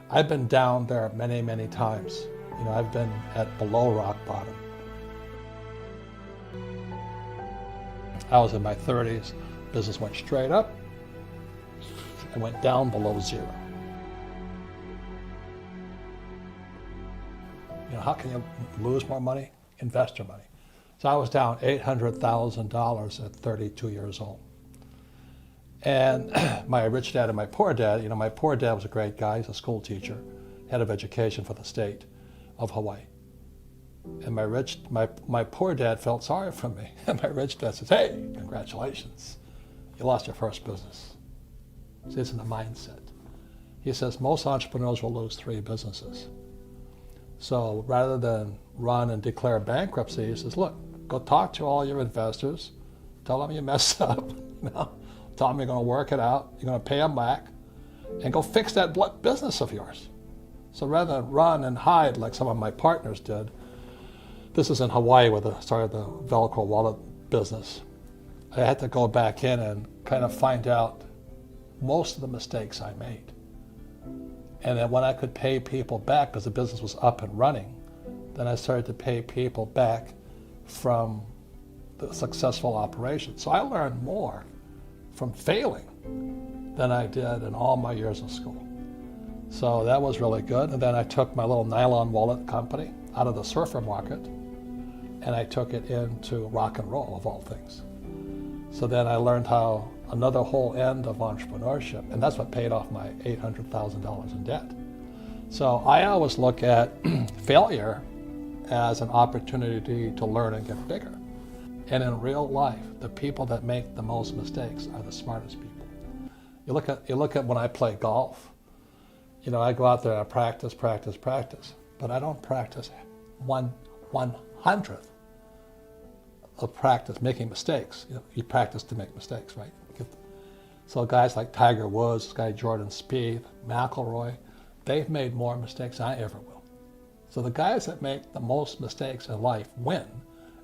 I've been down there many, many times. I've been at below rock bottom. I was in my 30s. Business went straight up and went down below zero. How can you lose more money? Invest your money. So I was down $800,000 at 32 years old. And my rich dad and my poor dad, my poor dad was a great guy. He's a school teacher, head of education for the state of Hawaii. And my poor dad felt sorry for me. And my rich dad says, hey, congratulations. You lost your first business. See, it's in the mindset. He says most entrepreneurs will lose 3 businesses. So rather than run and declare bankruptcy, he says, look, go talk to all your investors, tell them you messed up, tell them you're going to work it out, you're going to pay them back, and go fix that business of yours. So rather than run and hide like some of my partners did, this is in Hawaii where I started the Velcro wallet business. I had to go back in and kind of find out most of the mistakes I made. And then when I could pay people back, because the business was up and running, then I started to pay people back from the successful operation. So I learned more from failing than I did in all my years of school. So that was really good. And then I took my little nylon wallet company out of the surfer market and I took it into rock and roll, of all things. So then I learned how another whole end of entrepreneurship, and that's what paid off my $800,000 in debt. So I always look at failure as an opportunity to learn and get bigger. And in real life, the people that make the most mistakes are the smartest people. You look at when I play golf, I go out there and I practice, but I don't practice 1/100th of practice making mistakes. You practice to make mistakes, right? So guys like Tiger Woods, guy Jordan Spieth, McIlroy, they've made more mistakes than I ever will. So the guys that make the most mistakes in life win,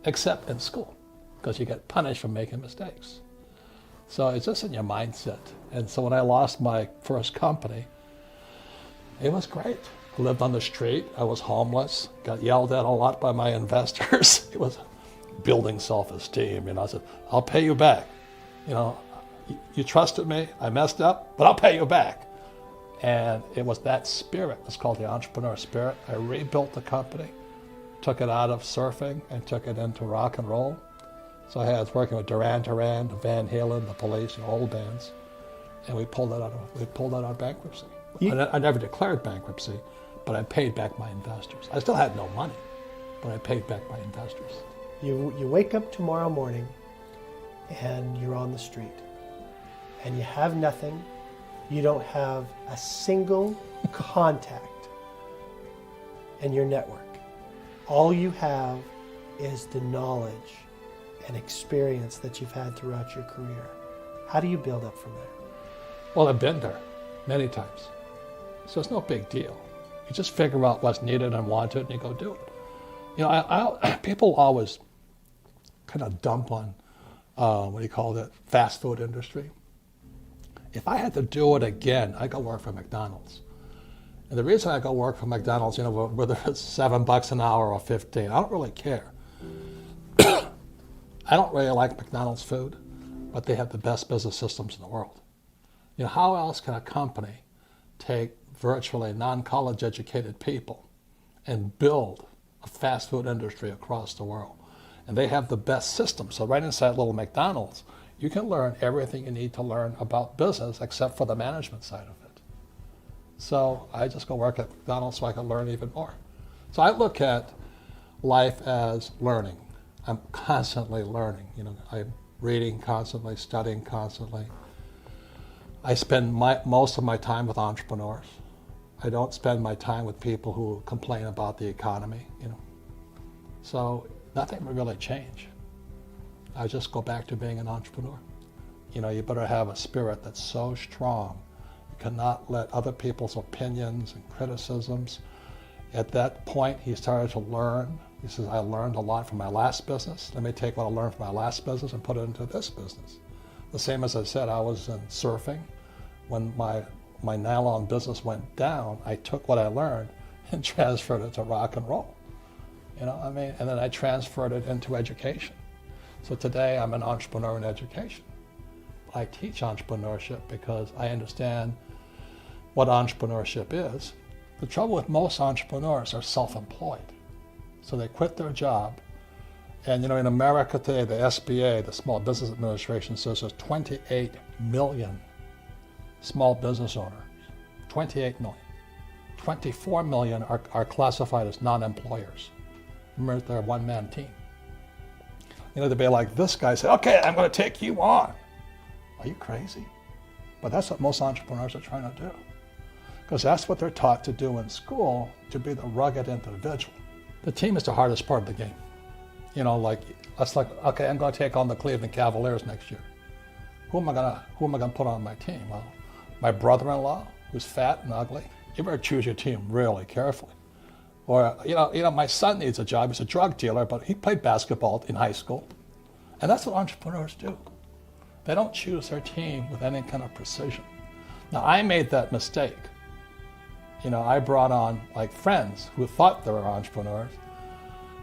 except in school, because you get punished for making mistakes. So it's just in your mindset. And so when I lost my first company, it was great. I lived on the street. I was homeless, got yelled at a lot by my investors. It was building self-esteem. I said, I'll pay you back. You trusted me, I messed up, but I'll pay you back. And it was that spirit, it's called the entrepreneur spirit. I rebuilt the company, took it out of surfing and took it into rock and roll. So I was working with Duran Duran, Van Halen, the Police, old bands, and we pulled that out of bankruptcy. I never declared bankruptcy, but I paid back my investors. I still had no money, but I paid back my investors. You wake up tomorrow morning and you're on the street and you have nothing. You don't have a single contact in your network. All you have is the knowledge and experience that you've had throughout your career. How do you build up from there? Well, I've been there many times. So it's no big deal. You just figure out what's needed and wanted and you go do it. People always kind of dump on, fast food industry. If I had to do it again, I'd go work for McDonald's. And the reason I go work for McDonald's, whether it's $7 an hour or 15, I don't really care. I don't really like McDonald's food, but they have the best business systems in the world. How else can a company take virtually non-college educated people and build a fast food industry across the world? And they have the best system. So right inside little McDonald's, you can learn everything you need to learn about business except for the management side of it. So I just go work at McDonald's so I can learn even more. So I look at life as learning. I'm constantly learning. I'm reading constantly, studying constantly. I spend most of my time with entrepreneurs. I don't spend my time with people who complain about the economy. So nothing will really change. I just go back to being an entrepreneur. You better have a spirit that's so strong. You cannot let other people's opinions and criticisms. At that point, he started to learn. He says, I learned a lot from my last business. Let me take what I learned from my last business and put it into this business. The same as I said, I was in surfing when my my nylon business went down, I took what I learned and transferred it to rock and roll. You know, I mean, and then I transferred it into education. So today I'm an entrepreneur in education. I teach entrepreneurship because I understand what entrepreneurship is. The trouble with most entrepreneurs are self-employed. So they quit their job. And you know, in America today, the SBA, the Small Business Administration, says there's 28 million small business owners. 28 million. 24 million are classified as non-employers. Remember, they're a one-man team. You know, they'd be like, this guy said, okay, I'm going to take you on. Are you crazy? But that's what most entrepreneurs are trying to do. Because that's what they're taught to do in school, to be the rugged individual. The team is the hardest part of the game. You know, like, that's like, okay, I'm going to take on the Cleveland Cavaliers next year. Who am I going to put on my team? Well, my brother-in-law, who's fat and ugly. You better choose your team really carefully. Or, you know, my son needs a job. He's a drug dealer, but he played basketball in high school. And that's what entrepreneurs do. They don't choose their team with any kind of precision. Now, I made that mistake. You know, I brought on like friends who thought they were entrepreneurs,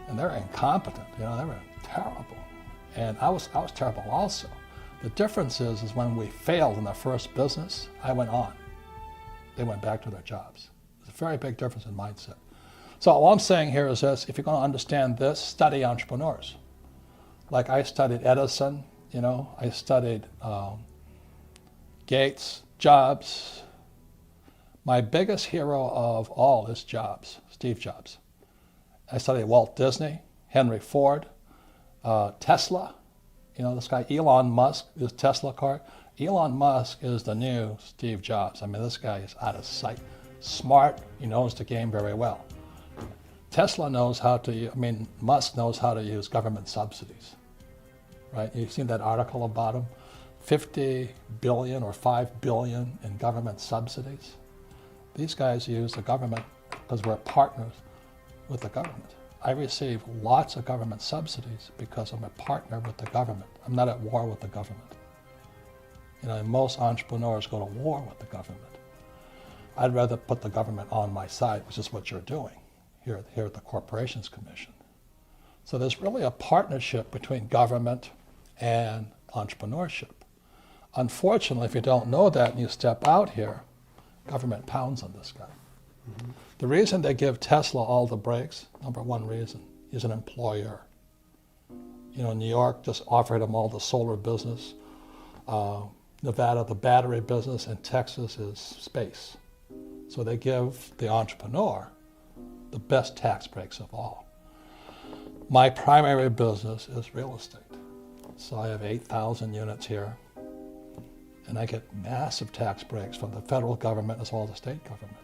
and they're incompetent. You know, they were terrible. And I was terrible also. The difference is when we failed in the first business, I went on. They went back to their jobs. There's a very big difference in mindset. So all I'm saying here is this: if you're going to understand this, study entrepreneurs. Like I studied Edison, you know, I studied Gates, Jobs. My biggest hero of all is Jobs, Steve Jobs. I studied Walt Disney, Henry Ford, Tesla. You know, this guy Elon Musk, his Tesla car. Elon Musk is the new Steve Jobs. I mean, this guy is out of sight. Smart, he knows the game very well. Tesla knows how to, I mean, Musk knows how to use government subsidies, right? You've seen that article about him? 50 billion or 5 billion in government subsidies. These guys use the government because we're partners with the government. I receive lots of government subsidies because I'm a partner with the government. I'm not at war with the government. You know, most entrepreneurs go to war with the government. I'd rather put the government on my side, which is what you're doing here at the Corporations Commission. So there's really a partnership between government and entrepreneurship. Unfortunately, if you don't know that and you step out here, government pounds on this guy. Mm-hmm. The reason they give Tesla all the breaks, number one reason, he's an employer. You know, New York just offered him all the solar business, Nevada the battery business, and Texas is space. So they give the entrepreneur the best tax breaks of all. My primary business is real estate. So I have 8,000 units here, and I get massive tax breaks from the federal government as well as the state government.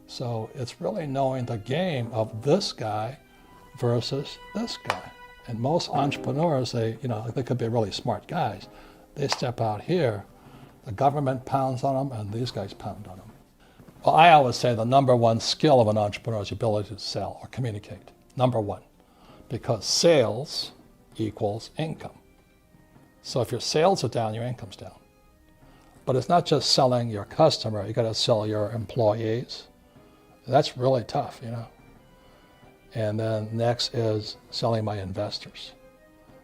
So it's really knowing the game of this guy versus this guy. And most entrepreneurs, they could be really smart guys. They step out here, the government pounds on them, and these guys pound on them. Well, I always say the number one skill of an entrepreneur is the ability to sell or communicate. Number one, because sales equals income. So if your sales are down, your income's down. But it's not just selling your customer, you gotta sell your employees. That's really tough, you know. And then next is selling my investors.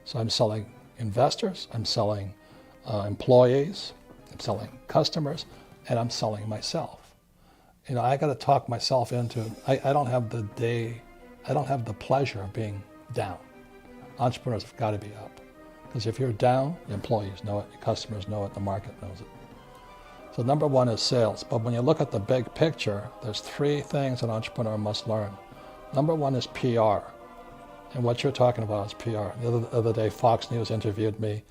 So I'm selling investors, I'm selling employees, I'm selling customers, and I'm selling myself. You know, I gotta talk myself into, I don't have the pleasure of being down. Entrepreneurs have gotta be up. Because if you're down, your employees know it, your customers know it, the market knows it. So number one is sales. But when you look at the big picture, there's three things an entrepreneur must learn. Number one is PR. And what you're talking about is PR. The other day, Fox News interviewed me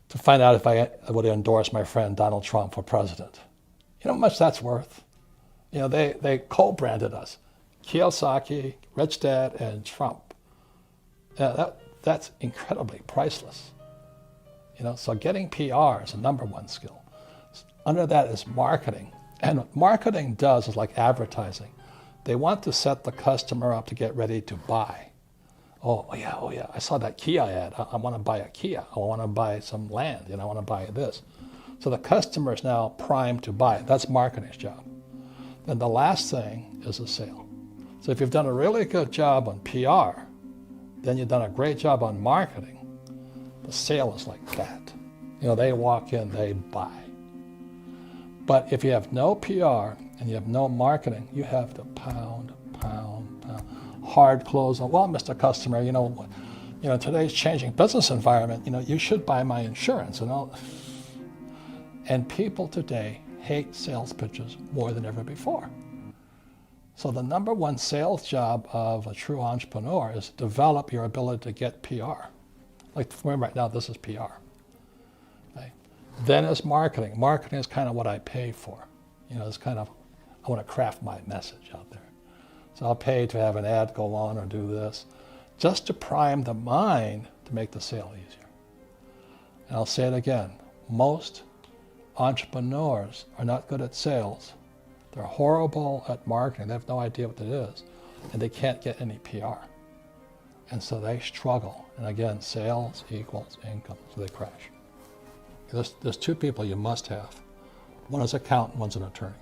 to find out if I would endorse my friend Donald Trump for president. You know how much that's worth? You know, they co-branded us. Kiyosaki, Rich Dad, and Trump. That's incredibly priceless. You know, so getting PR is a number one skill. Under that is marketing. And what marketing does is like advertising. They want to set the customer up to get ready to buy. Oh yeah, I saw that Kia ad. I want to buy a Kia. I want to buy some land, I want to buy this. So the customer is now primed to buy it. That's marketing's job. Then the last thing is a sale. So if you've done a really good job on PR, then you've done a great job on marketing. The sale is like that. You know, they walk in, they buy. But if you have no PR and you have no marketing, you have to pound, hard close on, well, Mr. Customer, today's changing business environment, you should buy my insurance and all. And people today hate sales pitches more than ever before. So the number one sales job of a true entrepreneur is to develop your ability to get PR. Like for me right now, this is PR. Okay? Then is marketing. Marketing is kind of what I pay for. It's kind of, I want to craft my message out there. So I'll pay to have an ad go on or do this, just to prime the mind to make the sale easier. And I'll say it again, most entrepreneurs are not good at sales. They're horrible at marketing. They have no idea what it is, and they can't get any PR. And so they struggle. And again, sales equals income, so they crash. There's two people you must have. One is an accountant, one's an attorney.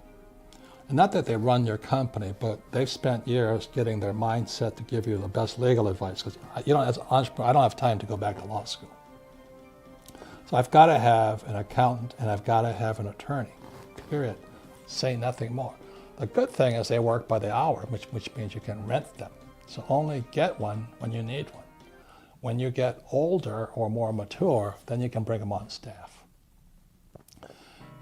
And not that they run your company, but they've spent years getting their mindset to give you the best legal advice. Because as an entrepreneur, I don't have time to go back to law school. So I've got to have an accountant and I've got to have an attorney, period. Say nothing more. The good thing is they work by the hour, which means you can rent them. So only get one when you need one. When you get older or more mature, then you can bring them on staff.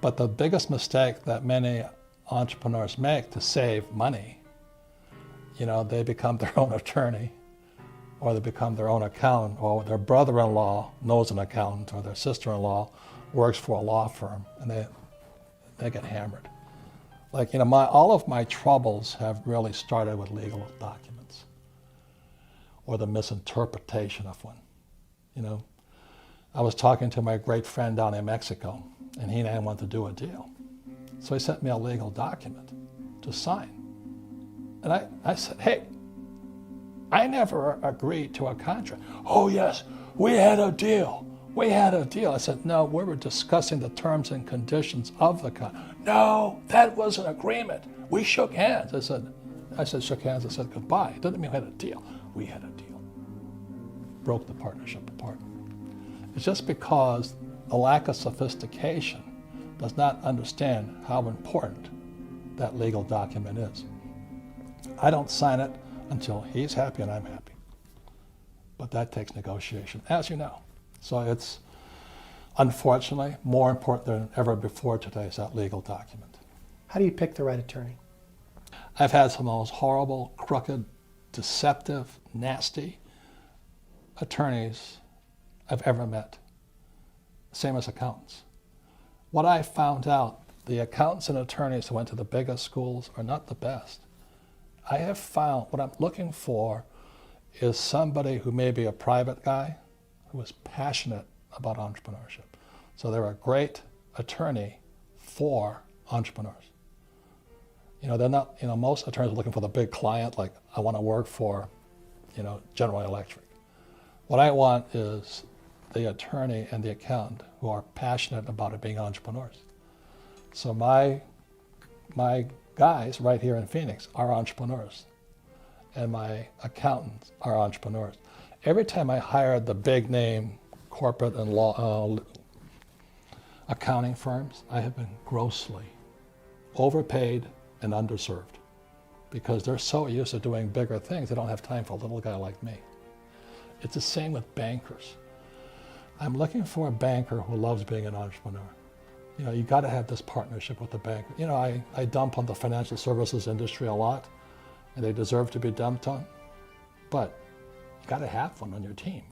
But the biggest mistake that many entrepreneurs make to save money, they become their own attorney, or they become their own accountant, or their brother-in-law knows an accountant, or their sister-in-law works for a law firm, and they get hammered. Like, all of my troubles have really started with legal documents, or the misinterpretation of one. I was talking to my great friend down in Mexico, and he and I wanted to do a deal. So he sent me a legal document to sign. And I said, hey, I never agreed to a contract. Oh yes, we had a deal. We had a deal. I said, no, we were discussing the terms and conditions of the contract. No, that was an agreement. We shook hands. I said, shook hands. I said, goodbye. It doesn't mean we had a deal. We had a deal. Broke the partnership apart. It's just because a lack of sophistication does not understand how important that legal document is. I don't sign it until he's happy and I'm happy. But that takes negotiation, as you know. So it's, unfortunately, more important than ever before today is that legal document. How do you pick the right attorney? I've had some of the most horrible, crooked, deceptive, nasty attorneys I've ever met. Same as accountants. What I found out, the accountants and attorneys who went to the biggest schools are not the best. I have found what I'm looking for is somebody who may be a private guy who is passionate about entrepreneurship. So they're a great attorney for entrepreneurs. They're not, most attorneys are looking for the big client, like I want to work for, General Electric. What I want is the attorney and the accountant who are passionate about it being entrepreneurs. So my guys right here in Phoenix are entrepreneurs, and my accountants are entrepreneurs. Every time I hired the big name corporate and law accounting firms, I have been grossly overpaid and underserved because they're so used to doing bigger things, they don't have time for a little guy like me. It's the same with bankers. I'm looking for a banker who loves being an entrepreneur. You got to have this partnership with the banker. I dump on the financial services industry a lot, and they deserve to be dumped on. But you got to have one on your team.